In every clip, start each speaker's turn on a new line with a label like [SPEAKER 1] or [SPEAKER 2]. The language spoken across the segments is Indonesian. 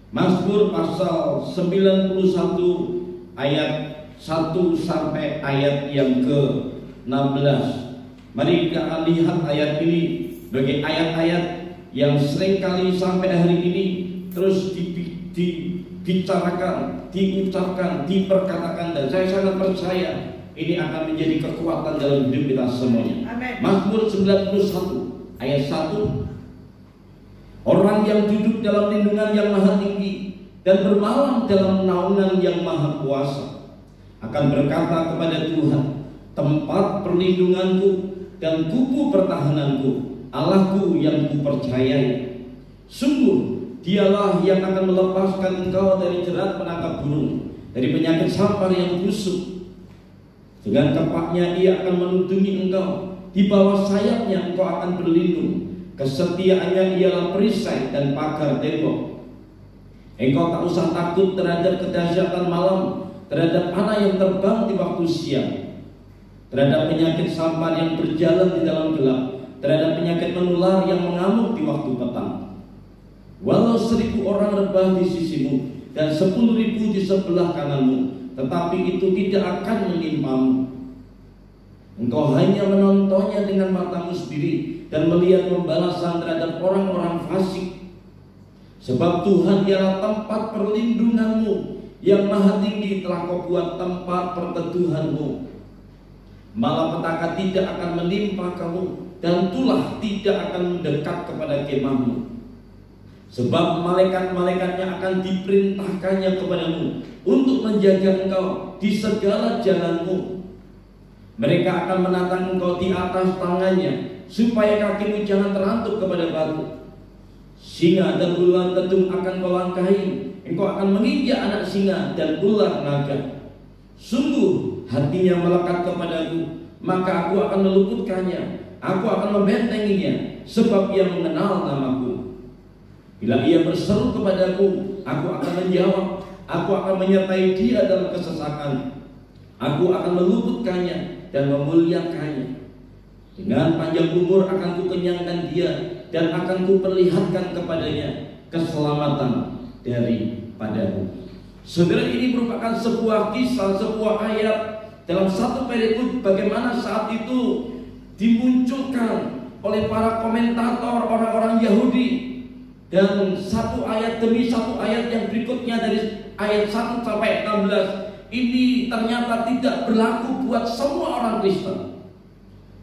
[SPEAKER 1] Mazmur pasal 91 ayat 1 sampai ayat yang ke-16. Mari kita akan lihat ayat ini sebagai ayat-ayat yang seringkali sampai hari ini terus dibicarakan, diucapkan, diperkatakan, dan saya sangat percaya ini akan menjadi kekuatan dalam hidup kita semuanya. Mazmur 91 ayat 1. Orang yang duduk dalam lindungan yang maha tinggi dan bermalam dalam naungan yang maha kuasa akan berkata kepada Tuhan, tempat perlindunganku dan kuku pertahananku, Allahku yang kupercayai. Sungguh dialah yang akan melepaskan engkau dari jerat penangkap burung, dari penyakit sampar yang busuk. Dengan kepaknya ia akan melindungi engkau, di bawah sayapnya engkau akan berlindung. Kesetiaannya ialah perisai dan pagar tembok. Engkau tak usah takut terhadap kedahsyatan malam, terhadap panah yang terbang di waktu siang, terhadap penyakit sampar yang berjalan di dalam gelap, terhadap penyakit menular yang mengamuk di waktu petang. Walau 1000 orang rebah di sisimu dan 10.000 di sebelah kananmu, tetapi itu tidak akan menimpamu. Engkau hanya menontonnya dengan matamu sendiri dan melihat pembalasan terhadap orang-orang fasik. Sebab Tuhan ialah tempat perlindunganmu, yang maha tinggi telah kau buat tempat perteduhanmu. Malapetaka tidak akan menimpa kamu, dan tulah tidak akan mendekat kepada kemahmu. Sebab malaikat-malaikatnya akan diperintahkannya kepadamu untuk menjaga engkau di segala jalanmu. Mereka akan menatang engkau di atas tangannya, supaya kakimu jangan terantuk kepada batu. Singa dan ular ketung akan kau langkahi. Engkau akan menginjak anak singa dan ular naga. Sungguh hatinya melekat kepadaku, maka aku akan meluputkannya. Aku akan membentenginya, sebab ia mengenal namaku. Bila ia berseru kepadaku, aku akan menjawab. Aku akan menyertai dia dalam kesesakan. Aku akan meluputkannya dan memuliakannya. Dengan panjang umur akan kukenyangkan dia, dan akan kuperlihatkan kepadanya keselamatan daripadaku. Saudara, ini merupakan sebuah kisah, sebuah ayat dalam satu perikop bagaimana saat itu dimunculkan oleh para komentator orang-orang Yahudi, dan satu ayat demi satu ayat yang berikutnya dari ayat 1 sampai 16 ini ternyata tidak berlaku buat semua orang Kristen.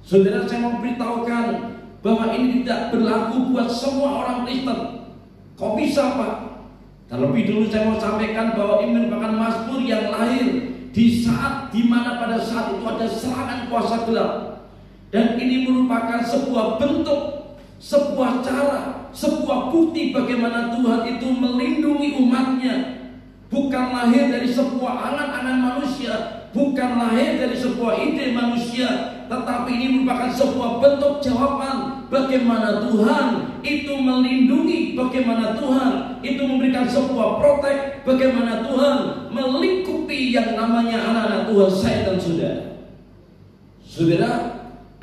[SPEAKER 1] Saudara, saya mau beritahukan bahwa ini tidak berlaku buat semua orang Kristen. Kok bisa, Pak? Terlebih dulu saya mau sampaikan bahwa ini merupakan mazmur yang lahir di saat dimana pada saat itu ada serangan kuasa gelap. Dan ini merupakan sebuah bentuk, sebuah cara, sebuah bukti bagaimana Tuhan itu melindungi umatnya. Bukan lahir dari sebuah angan-angan manusia, bukan lahir dari sebuah ide manusia, tetapi ini merupakan sebuah bentuk jawaban bagaimana Tuhan itu melindungi, bagaimana Tuhan itu memberikan sebuah protek, bagaimana Tuhan melingkupi yang namanya anak-anak Tuhan, saya dan saudara. Saudara,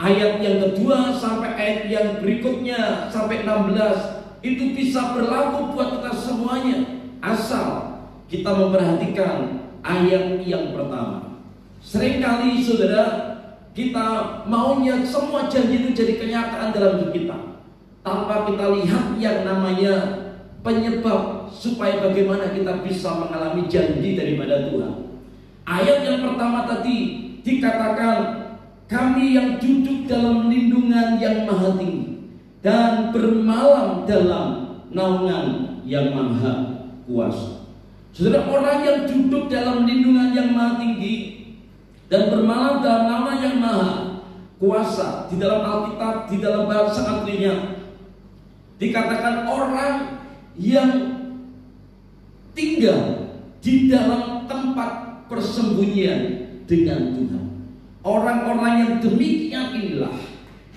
[SPEAKER 1] ayat yang kedua sampai ayat yang berikutnya sampai 16 itu bisa berlaku buat kita semuanya, asal kita memperhatikan ayat yang pertama. Seringkali saudara, kita maunya semua janji itu jadi kenyataan dalam hidup kita, tanpa kita lihat yang namanya penyebab supaya bagaimana kita bisa mengalami janji daripada Tuhan. Ayat yang pertama tadi dikatakan, kami yang duduk dalam lindungan yang maha tinggi dan bermalam dalam naungan yang maha kuasa. Saudara, orang yang duduk dalam lindungan yang maha tinggi dan bermalam dalam naungan yang maha kuasa, di dalam Alkitab, di dalam bahasa aslinya dikatakan orang yang tinggal di dalam tempat persembunyian dengan Tuhan. Orang-orang yang demikian inilah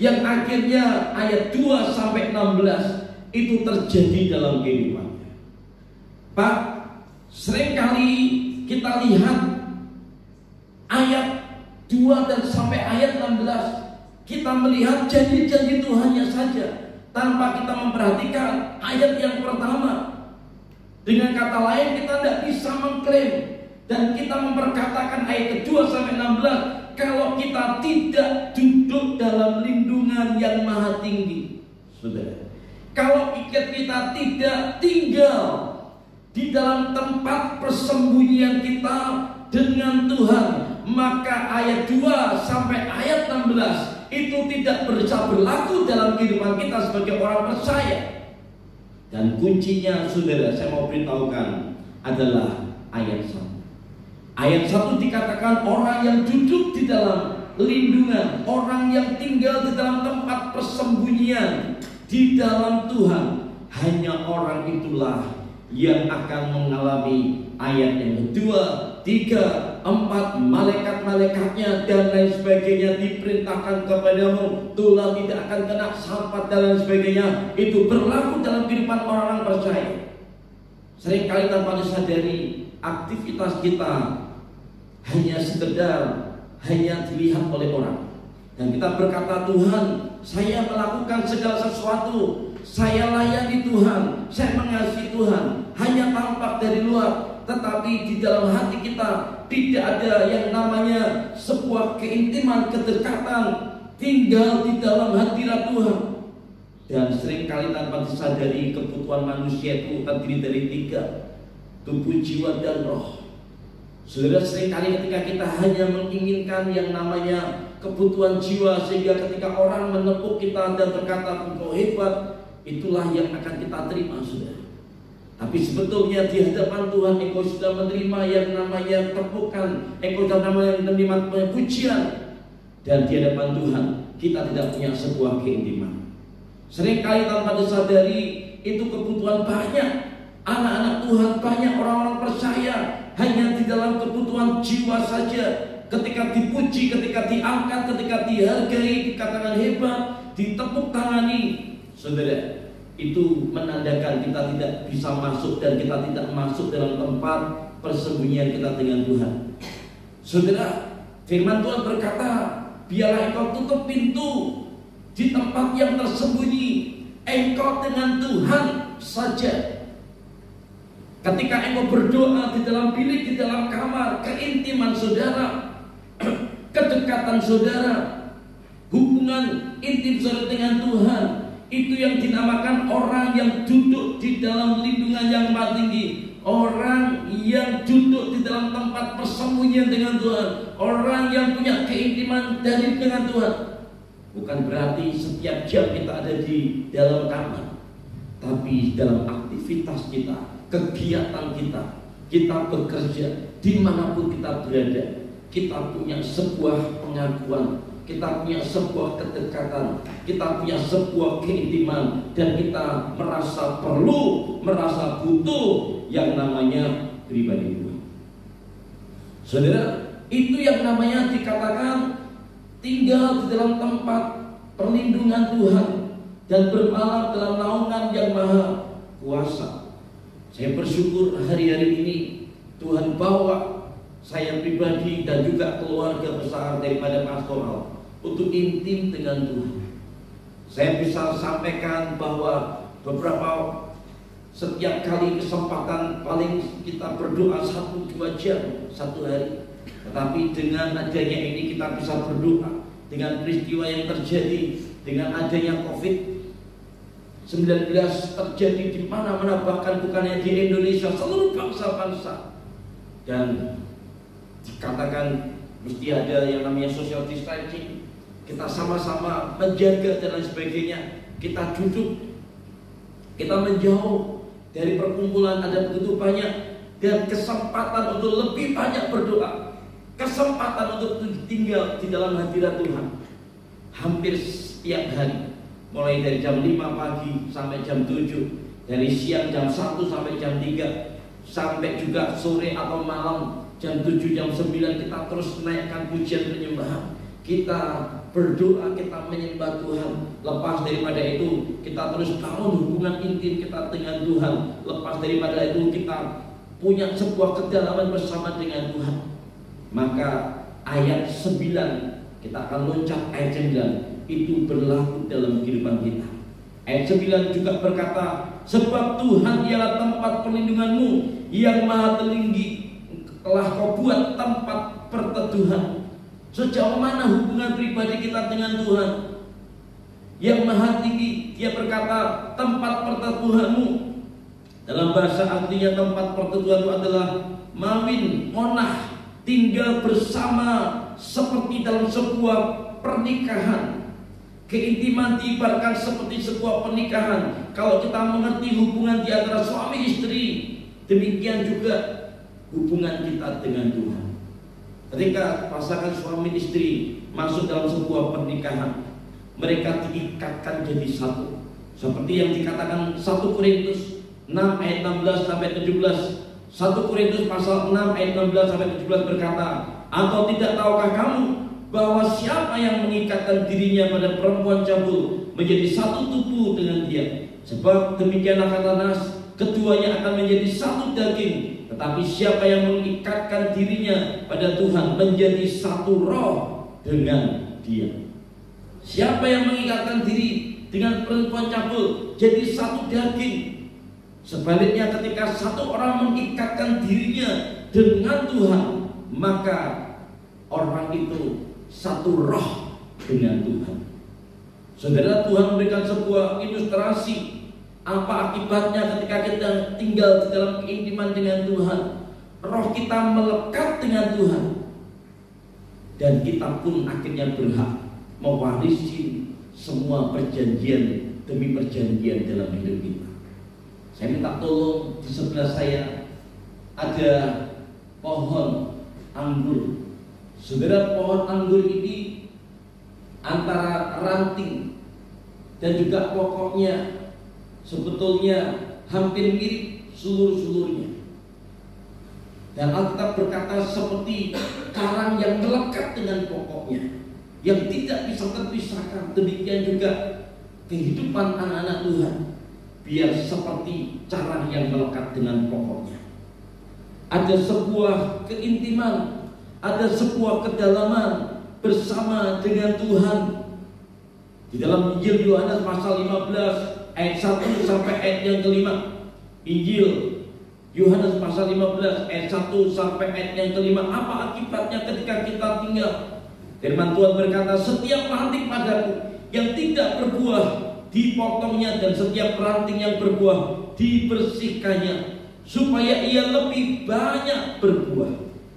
[SPEAKER 1] yang akhirnya ayat 2 sampai 16 itu terjadi dalam kehidupannya. Pak, seringkali kita lihat ayat 2 dan sampai ayat 16, kita melihat janji-janji Tuhannya saja tanpa kita memperhatikan ayat yang pertama. Dengan kata lain, kita tidak bisa mengklaim dan kita memperkatakan ayat kedua sampai 16 kalau kita tidak duduk dalam lindungan yang maha tinggi. Saudara, kalau kita tidak tinggal di dalam tempat persembunyian kita dengan Tuhan, maka ayat 2 sampai ayat 16 itu tidak bisa berlaku dalam kehidupan kita sebagai orang percaya. Dan kuncinya, saudara, saya mau beritahukan adalah ayat 1. Ayat 1 dikatakan orang yang duduk di dalam lindungan, orang yang tinggal di dalam tempat persembunyian di dalam Tuhan, hanya orang itulah yang akan mengalami ayat yang kedua, 3, 4, malaikat-malaikatnya dan lain sebagainya diperintahkan kepadamu, tulah tidak akan kena sampah dan lain sebagainya. Itu berlaku dalam kehidupan orang-orang percaya. Seringkali tanpa disadari aktivitas kita hanya sekedar hanya dilihat oleh orang, dan kita berkata, Tuhan, saya melakukan segala sesuatu, saya layani Tuhan, saya mengasihi Tuhan, hanya tampak dari luar, tetapi di dalam hati kita tidak ada yang namanya sebuah keintiman, kedekatan tinggal di dalam hadirat Tuhan. Dan seringkali tanpa disadari kebutuhan manusia itu terdiri dari 3, tubuh, jiwa, dan roh. Saudara, seringkali ketika kita hanya menginginkan yang namanya kebutuhan jiwa, sehingga ketika orang menepuk kita dan berkata engkau hebat, itulah yang akan kita terima, saudara. Tapi sebetulnya di hadapan Tuhan engkau sudah menerima yang namanya tepukan, engkau sudah menerima pujian. Dan di hadapan Tuhan kita tidak punya sebuah keintiman. Seringkali tanpa disadari itu kebutuhan banyak. Anak-anak Tuhan banyak, orang-orang percaya hanya di dalam kebutuhan jiwa saja. Ketika dipuji, ketika diangkat, ketika dihargai, dikatakan hebat, ditepuk tangani, saudara, itu menandakan kita tidak bisa masuk dan kita tidak masuk dalam tempat persembunyian kita dengan Tuhan. Saudara, firman Tuhan berkata, biarlah engkau tutup pintu di tempat yang tersembunyi, engkau dengan Tuhan saja. Ketika engkau berdoa di dalam bilik, di dalam kamar, keintiman saudara, kedekatan saudara, hubungan intim saudara dengan Tuhan, itu yang dinamakan orang yang duduk di dalam lindungan yang maha tinggi. Orang yang duduk di dalam tempat persembunyian dengan Tuhan, orang yang punya keintiman dengan Tuhan. Bukan berarti setiap jam kita ada di dalam kamar, tapi dalam aktivitas kita, kegiatan kita bekerja, dimanapun kita berada, kita punya sebuah pengakuan, kita punya sebuah kedekatan, kita punya sebuah keintiman, dan kita merasa perlu, merasa butuh yang namanya pribadi Tuhan. Saudara, itu yang namanya dikatakan tinggal di dalam tempat perlindungan Tuhan dan bermalam dalam naungan yang maha kuasa. Saya bersyukur hari-hari ini Tuhan bawa saya pribadi dan juga keluarga besar daripada pastoral untuk intim dengan Tuhan. Saya bisa sampaikan bahwa setiap kali kesempatan paling kita berdoa 1-2 jam satu hari. Tetapi dengan adanya ini kita bisa berdoa. Dengan peristiwa yang terjadi, dengan adanya COVID-19 terjadi di mana-mana, bahkan bukannya di Indonesia, seluruh bangsa-bangsa. Dan dikatakan mesti ada yang namanya social distancing. Kita sama-sama menjaga dan lain sebagainya. Kita duduk, kita menjauh dari perkumpulan, ada begitu banyak, dan kesempatan untuk lebih banyak berdoa, kesempatan untuk tinggal di dalam hadirat Tuhan hampir setiap hari, mulai dari jam 5 pagi sampai jam 7, dari siang jam 1 sampai jam 3, sampai juga sore atau malam jam 7, jam 9, kita terus naikkan pujian penyembahan, kita berdoa, kita menyembah Tuhan. Lepas daripada itu kita terus bangun hubungan intim kita dengan Tuhan. Lepas daripada itu kita punya sebuah kedalaman bersama dengan Tuhan. Maka ayat 9, kita akan loncat ayat 9, itu berlaku dalam kehidupan kita. Ayat 9 juga berkata, sebab Tuhan ialah tempat perlindunganmu yang maha tinggi, telah kau buat tempat perteduhan. Sejauh mana hubungan pribadi kita dengan Tuhan yang maha tinggi? Dia berkata tempat perteduhanmu. Dalam bahasa artinya tempat perteduhan itu adalah mawin, monah, tinggal bersama seperti dalam sebuah pernikahan. Keintiman diibaratkan seperti sebuah pernikahan. Kalau kita mengerti hubungan di antara suami istri, demikian juga hubungan kita dengan Tuhan. Ketika pasangan suami istri masuk dalam sebuah pernikahan, mereka diikatkan jadi satu. Seperti yang dikatakan 1 Korintus 6 ayat 16 sampai 17. 1 Korintus pasal 6 ayat 16 sampai 17 berkata, atau tidak tahukah kamu bahwa siapa yang mengikatkan dirinya pada perempuan cabul menjadi satu tubuh dengan dia? Sebab demikianlah kata Nas, keduanya akan menjadi satu daging. Tetapi siapa yang mengikatkan dirinya pada Tuhan menjadi satu roh dengan dia. Siapa yang mengikatkan diri dengan perempuan cabul jadi satu daging. Sebaliknya ketika satu orang mengikatkan dirinya dengan Tuhan, maka orang itu satu roh dengan Tuhan. Saudara, Tuhan memberikan sebuah ilustrasi apa akibatnya ketika kita tinggal di dalam keintiman dengan Tuhan. Roh kita melekat dengan Tuhan, dan kita pun akhirnya berhak mewarisi semua perjanjian demi perjanjian dalam hidup kita. Saya minta tolong, di sebelah saya ada pohon anggur. Saudara, pohon anggur ini antara ranting dan juga pokoknya sebetulnya hampir mirip sulur-sulurnya. Dan Alkitab berkata seperti karang yang melekat dengan pokoknya, yang tidak bisa terpisahkan. Demikian juga kehidupan anak-anak Tuhan, biar seperti carang yang melekat dengan pokoknya. Ada sebuah keintiman, ada sebuah kedalaman bersama dengan Tuhan. Di dalam Injil Yohanes pasal 15 ayat 1 sampai ayat yang kelima. Injil Yohanes pasal 15 ayat 1 sampai ayat yang kelima. Apa akibatnya ketika kita tinggal? Firman Tuhan berkata, setiap ranting padaku yang tidak berbuah dipotongnya, dan setiap ranting yang berbuah dibersihkannya, supaya ia lebih banyak berbuah.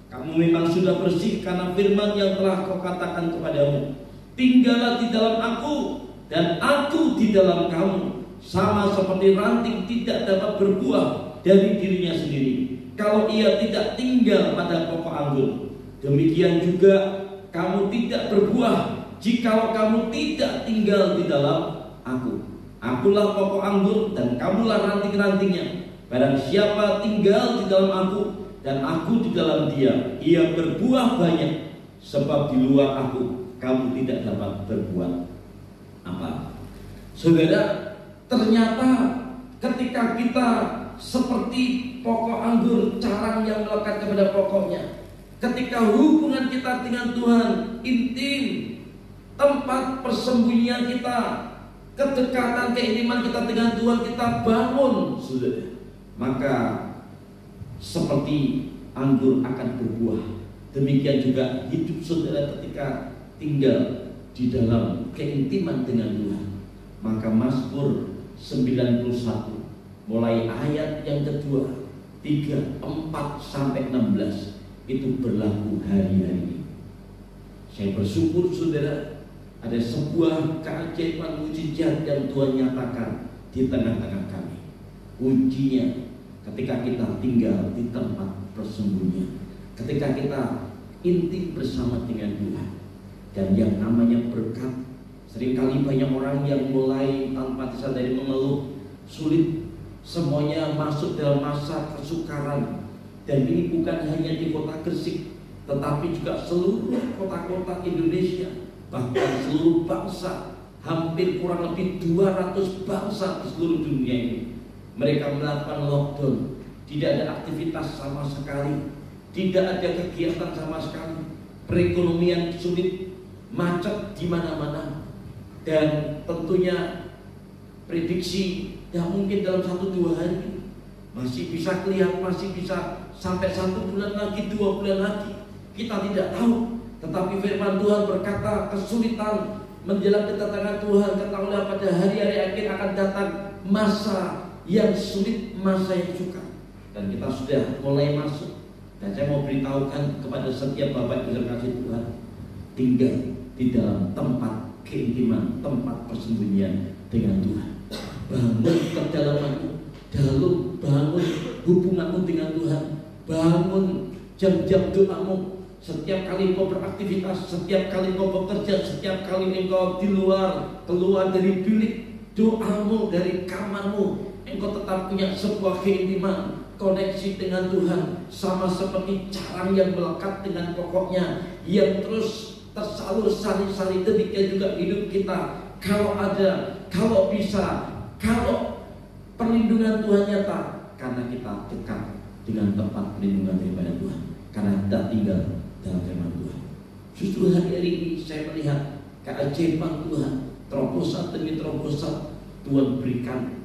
[SPEAKER 1] Kamu memang sudah bersih karena firman yang telah kau katakan kepadamu. Tinggallah di dalam aku dan aku di dalam kamu. Sama seperti ranting tidak dapat berbuah dari dirinya sendiri kalau ia tidak tinggal pada pokok anggur, demikian juga kamu tidak berbuah jikalau kamu tidak tinggal di dalam aku. Akulah pokok anggur dan kamulah ranting-rantingnya. Barang siapa tinggal di dalam aku dan aku di dalam dia, ia berbuah banyak, sebab di luar aku kamu tidak dapat berbuat apa. Saudara, ternyata ketika kita seperti pokok anggur, carang yang melekat kepada pokoknya, ketika hubungan kita dengan Tuhan intim, tempat persembunyian kita, kedekatan keintiman kita dengan Tuhan kita bangun, saudara, maka seperti anggur akan berbuah. Demikian juga hidup saudara ketika tinggal di dalam keintiman dengan Tuhan. Maka Mazmur 91 mulai ayat yang kedua, 3, 4 sampai 16 itu berlaku hari-hari ini. Saya bersyukur saudara, ada sebuah keajaiban mujizat yang Tuhan nyatakan di tengah-tengah kami. Kuncinya ketika kita tinggal di tempat persembunyian, ketika kita intim bersama dengan Tuhan. Dan yang namanya berkat, seringkali banyak orang yang mulai tanpa disadari mengeluh, sulit, semuanya masuk dalam masa kesukaran. Dan ini bukan hanya di kota Gresik, tetapi juga seluruh kota-kota Indonesia, bahkan seluruh bangsa. Hampir kurang lebih 200 bangsa di seluruh dunia ini, mereka melakukan lockdown. Tidak ada aktivitas sama sekali, tidak ada kegiatan sama sekali. Perekonomian sulit, macet di mana-mana. Dan tentunya prediksi tidak mungkin dalam 1-2 hari masih bisa kelihatan, masih bisa sampai 1 bulan lagi, 2 bulan lagi, kita tidak tahu. Tetapi firman Tuhan berkata, kesulitan menjelang kedatangan Tuhan, ketahuilah pada hari-hari akhir akan datang masa yang sulit, masa yang sukar. Dan kita sudah mulai masuk. Dan saya mau beritahukan kepada setiap bapak ibu kasih Tuhan, tinggal di dalam tempat keintiman, tempat persembunyian dengan Tuhan. Bangun kedalamanmu, bangun hubunganmu dengan Tuhan, bangun jam-jam doamu. Setiap kali engkau beraktivitas, setiap kali engkau bekerja, setiap kali engkau di luar, keluar dari bilik doamu, dari kamarmu, engkau tetap punya sebuah keintiman, koneksi dengan Tuhan. Sama seperti carang yang melekat dengan pokoknya, yang terus tersalur sari-sari. Demikian juga hidup kita. Kalau ada, kalau bisa, kalau perlindungan Tuhan nyata, karena kita dekat dengan tempat perlindungan daripada Tuhan, karena kita tinggal dalam firman Tuhan. Justru hari ini saya melihat keajaiban Tuhan, terobosan demi terobosan Tuhan berikan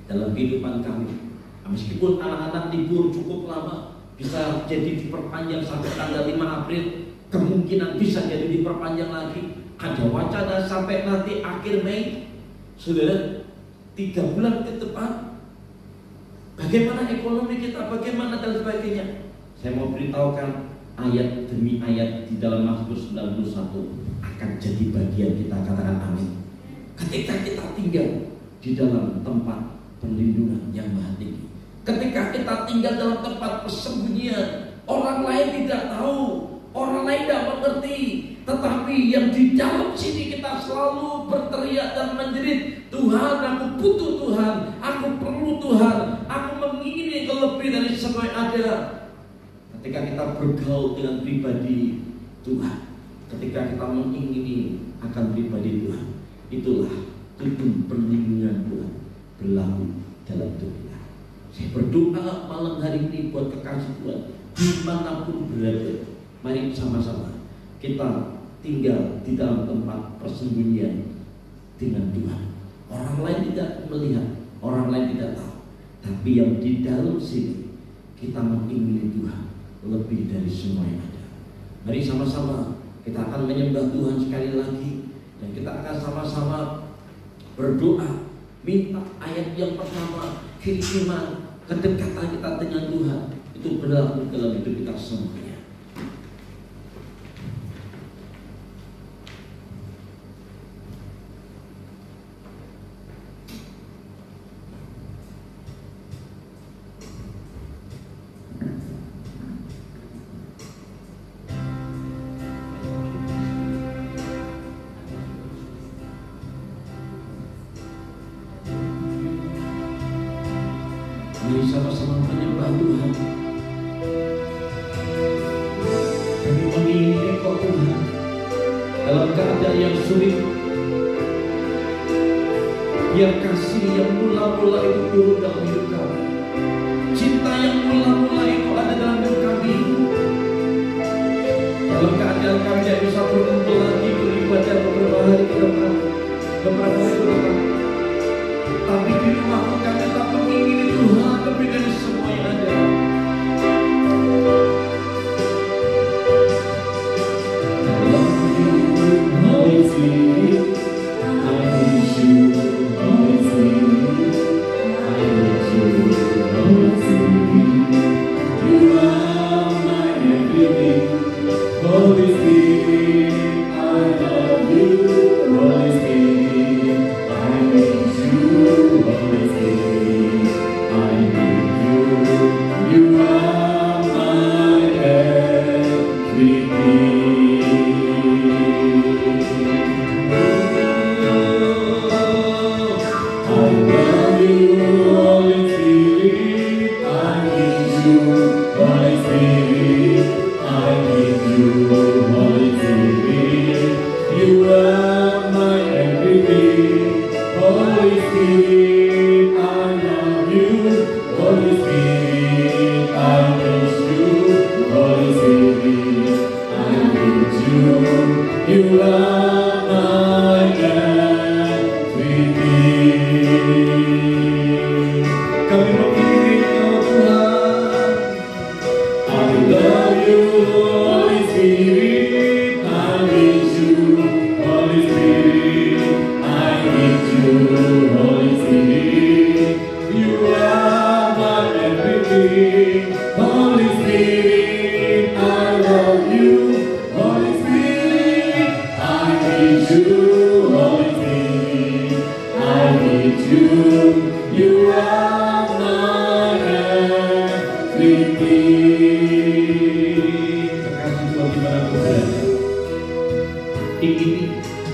[SPEAKER 1] dalam kehidupan kami. Meskipun anak-anak libur cukup lama, bisa jadi diperpanjang sampai tanggal 5 April, kemungkinan bisa jadi diperpanjang lagi. Ada wacana sampai nanti akhir Mei. Saudara, 3 bulan ke depan, bagaimana ekonomi kita, bagaimana dan sebagainya. Saya mau beritahukan, ayat demi ayat di dalam Mazmur 91 akan jadi bagian kita. Katakan amin. Ketika kita tinggal di dalam tempat perlindungan yang maha tinggi, ketika kita tinggal dalam tempat persembunyian, orang lain tidak tahu, orang lain tidak mengerti, tetapi yang di dalam sini kita selalu berteriak dan menjerit, Tuhan, aku butuh Tuhan, Tuhan, aku mengingini lebih dari semua yang ada. Ketika kita bergaul dengan pribadi Tuhan, ketika kita mengingini akan pribadi Tuhan, itulah tujuan perlindungan Tuhan berlaku dalam hidup kita. Saya berdoa malam hari ini buat kekasih Tuhan dimanapun berada, mari sama-sama kita tinggal di dalam tempat persembunyian dengan Tuhan. Orang lain tidak melihat, orang lain tidak tahu, tapi yang di dalam sini kita mengingini Tuhan lebih dari semua yang ada. Mari sama-sama kita akan menyembah Tuhan sekali lagi, dan kita akan sama-sama berdoa, minta ayat yang pertama, kiriman kedekatan kita dengan Tuhan itu berlaku dalam hidup kita semuanya. Mari sama-sama menyembah Tuhan. Kami mengingini Engkau Tuhan dalam keadaan yang sulit. Biar kasih yang mula-mula itu turun dalam hidup kami. Cinta yang mula-mula itu ada dalam hidup kami. Dalam keadaan kami tidak bisa berkumpul lagi beribadah beberapa hari ke depan, beberapa hari ke depan, tapi di rumah kami tetap mengingini Tuhan lebih dari semua yang ada. Holy Spirit, I need you, Holy Spirit, I need you, Holy Spirit, you are my everything. Holy Spirit, I love you, Holy Spirit, I need you, Holy Spirit, I need you, you are my everything.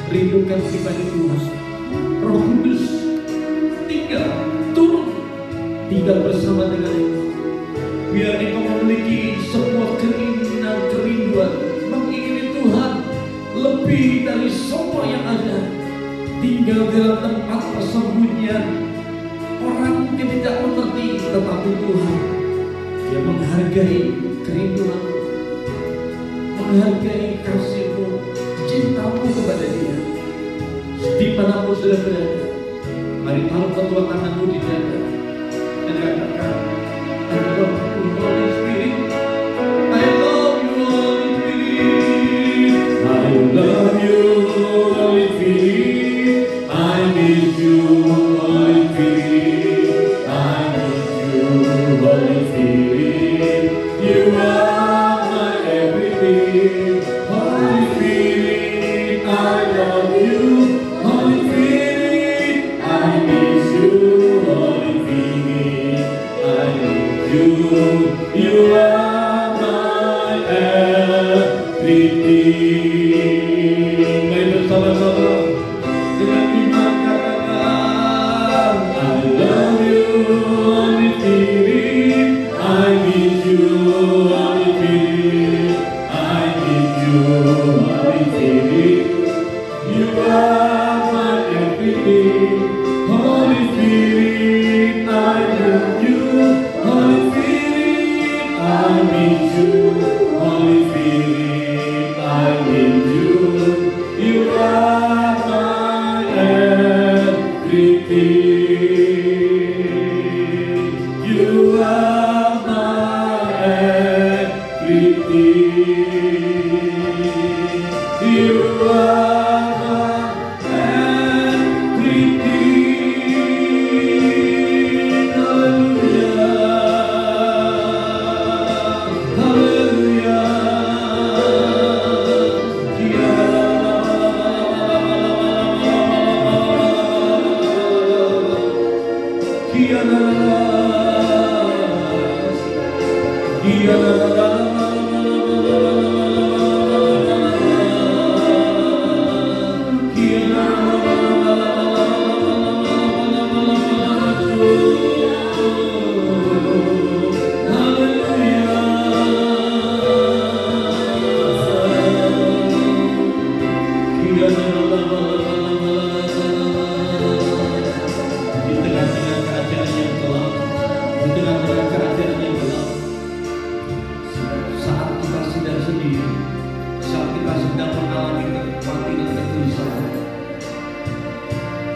[SPEAKER 1] Rindukan pribadi Tuhan. Roh Kudus tinggal bersama dengan Engkau. Biar Engkau memiliki sebuah keinginan, kerinduan mengingini Tuhan lebih dari semua yang ada. Tinggal dalam tempat persembunyian. Orang mungkin tidak mengerti, tetapi Tuhan Dia menghargai kerinduanmu, menghargai kasih-Mu, cintamu kepada Dia. Dimanapun sudah berada, mari taruh kedua tanganmu di dada dan katakan, I love you, Holy Spirit, I love you, Holy Spirit, I love you, Holy Spirit, I need you, Holy Spirit, I need you, Holy Spirit, you are my everything, Holy Spirit, I love you, Holy Spirit, I need you, Holy Spirit.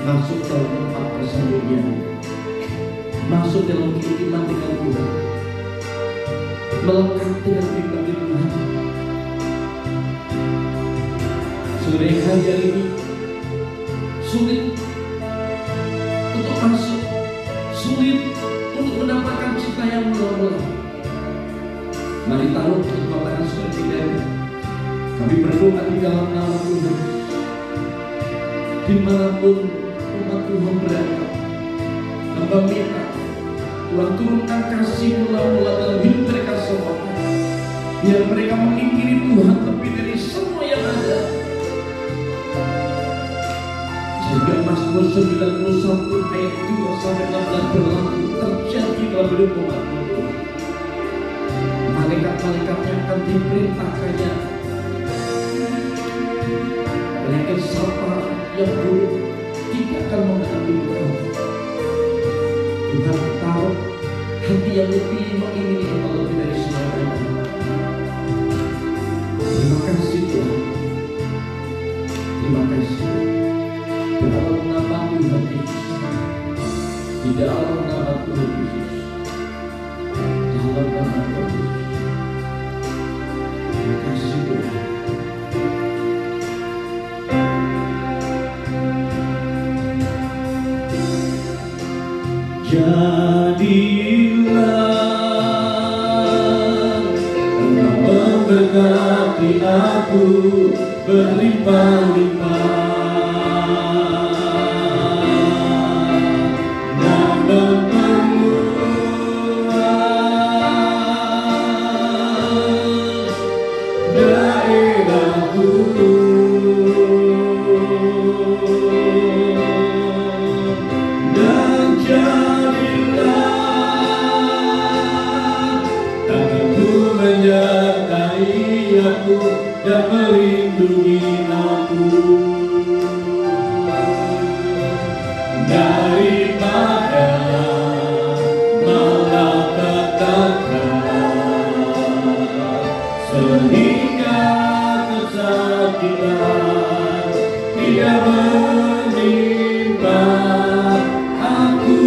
[SPEAKER 1] Masuk dalam tempat persembunyian, masuk dalam keintiman dengan Tuhan, melekat dengan pribadi Tuhan. Sore hari ini sulit untuk masuk, sulit untuk mendapatkan cinta yang mula-mula. Mari taruh kedua tangan seperti ini. Kami berdoa di dalam nama Tuhan. Dimanapun umat Tuhan berada, hamba minta Tuhan turunkan kasih mula-mula dalam hidup mereka semua, biar mereka mengingkiri Tuhan lebih dari semua yang ada. Sehingga Mazmur 91 ayat 2 sampai 16 berlaku terjadi dalam hidup umat Tuhan. Malaikat-malaikatnya akan diperintahkannya dengan sapa yang buruk tidak akan mengalami Tuhan. Tuhan tahu hati yang lebih mengingini Allah lebih dari semuanya. Terima kasih Tuhan. Terima kasih. Di dalam nama Tuhan Yesus, di dalam nama Tuhan Yesus, di dalam nama Tuhan Yesus. Terima kasih Tuhan. Jadilah Engkau memberkati aku berlimpah-limpah dan memperluas daerahku. Dan menyertai aku dan melindungi aku daripada malapetaka, sehingga kesakitan tidak menimpa aku.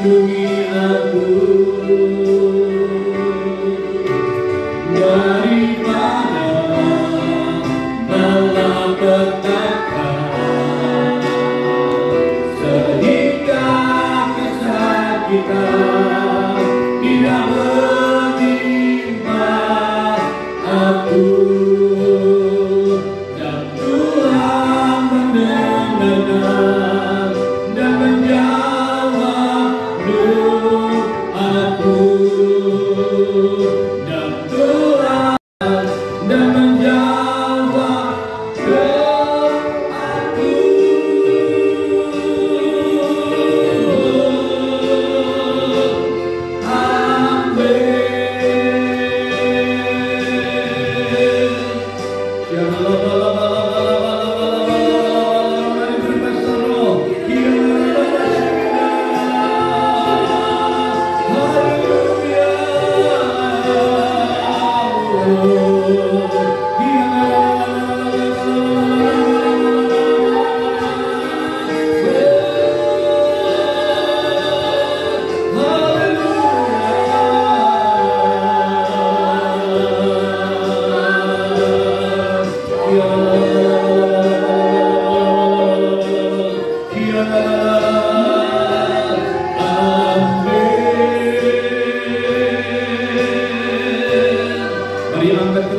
[SPEAKER 1] Hallelujah.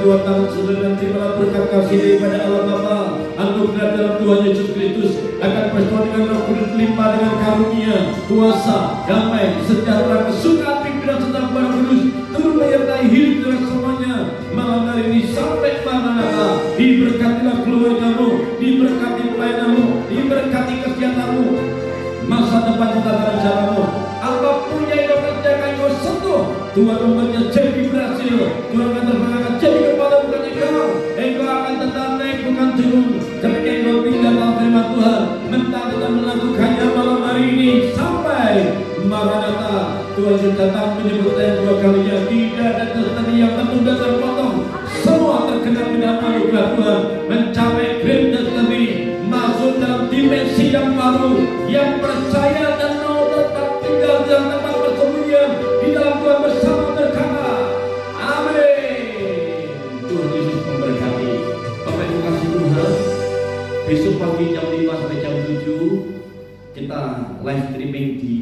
[SPEAKER 1] kedua tangan saudara dan terimalah berkat kasih daripada Allah Bapa, anugerah dalam Tuhan Yesus Kristus, akan bersama dengan Roh Kudus limpah dengan karunia, kuasa, damai, sejahtera, kesukaan, pimpinan serta Roh Kudus turun menyertai hidup kita semuanya malam hari ini sampai Maranatha. Diberkatilah keluargamu, diberkati pelayananmu, diberkati kesehatanmu, masa depan kita rencanamu. Apapun yang kau kerjakan, kau sentuh, Tuhan membuatnya jadi berhasil. Tuhan akan terangkat jadi kepala bukan engkau. Engkau akan tetap naik bukan turun. Ketika engkau tinggal dalam firman Tuhan, mentah tetap melakukannya malam hari ini sampai Maranatha. Tuhan Yesus datang menyebut yang dua kalinya, tidak ada sesuatu yang tertunda terpotong. Semua terkena bidang anugerah Tuhan, mencapai grand destiny, masuk dalam dimensi yang baru, yang percaya dan mau tetap tinggal di dalam tempat persembunyian di dalam Tuhan bersama berkata, amin. Tuhan Yesus memberkati. Bapak Ibu kasih Tuhan, besok pagi jam 5 sampai jam 7 kita live streaming di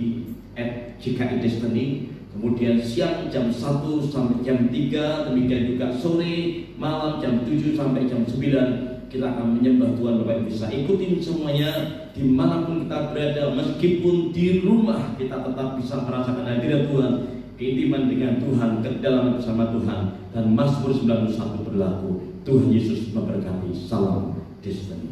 [SPEAKER 1] @GKI Destiny. Kemudian siang jam 1 sampai jam 3, demikian juga sore malam jam 7 sampai jam 9 kita akan menyembah Tuhan. Bapak Ibu bisa ikutin semuanya dimanapun kita berada, meskipun di rumah kita tetap bisa merasakan hadirat Tuhan, keintiman dengan Tuhan, kedalaman bersama Tuhan, dan Mazmur 91 berlaku. Tuhan Yesus memberkati. Salam Destiny.